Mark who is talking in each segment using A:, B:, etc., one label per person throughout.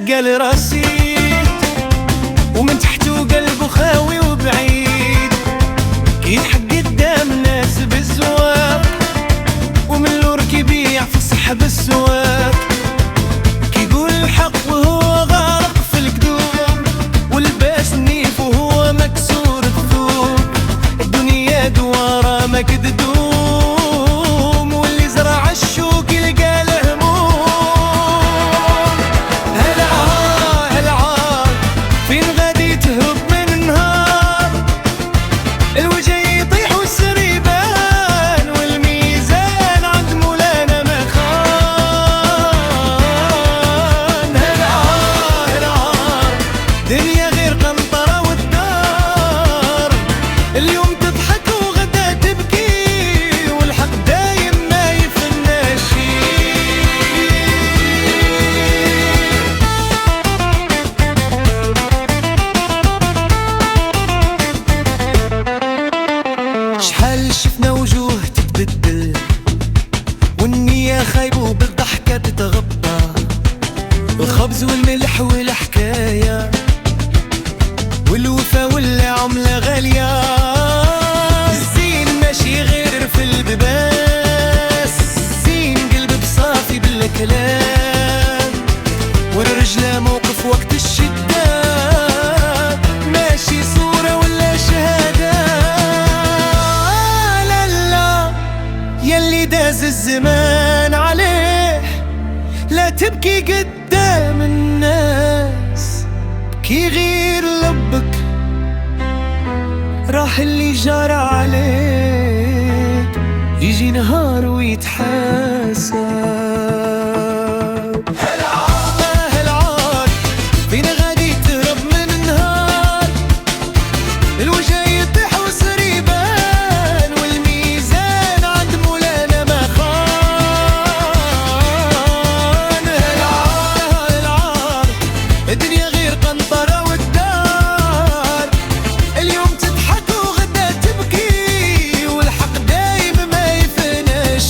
A: قال رصيد ومن تحته قلبه خاوي وبعيد، كيضحك قدام الناس بالزواق ومن لورك يبيع في الصحة بالسواق، كيقول الحق وهو غارق في الكذوب ولباس النيف وهو مكسور الثوب. الدنيا دوارة ما كتدوم واللي زرع الشوك يلقى له هموم. هالعار فين غادي تهرب من النهار، الوجه يطيح والسريبان والميزان عند مولانا ما خان. هالعار دنيا غير قنطرة والدار، اليوم تضحك وغدا تبكي والحق دايم ما يفناش. شحال شفنا وجوه تتبدل والنية خايبة وبالضحكة تتغطى، الخبز والملح والحكاية والوفا والعملة غالية. الزين ماشي غير في البباس، الزين قلب بصافي بلا كلام، والرجلة موقف وقت الشدة ماشي صورة ولا شهادة. لا لا يلي داز الزمان عليه لا تبكي قدام الناس، بكي غير لبك راح اللي جرى عليك يجي نهار ويتحاسب. هالعار فين غادي تهرب من النهار، الوجه يطيح وسريبان والميزان عند مولانا ما خان. هالعار الدنيا غير قنطرة والدار، اليوم تضحك وغدا تبكي والحق دايم ما يفناش.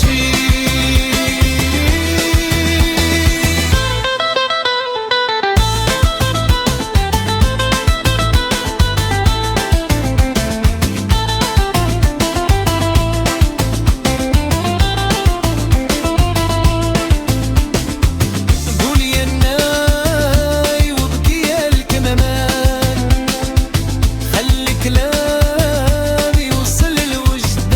A: قول يا الناي وابكي يا الكمامان، خلي كلامي يوصل الوجدان،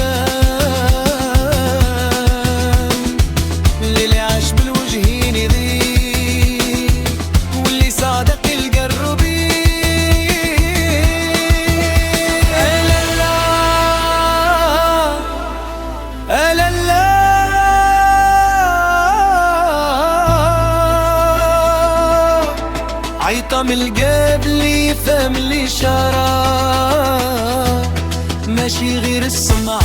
A: اللي عاش بالوجهين يضيق واللي صادق يلقى الربيع. ألا لا ألا لا عيطة من القلب اللي يفهم الإشارة، ماشي غير السمع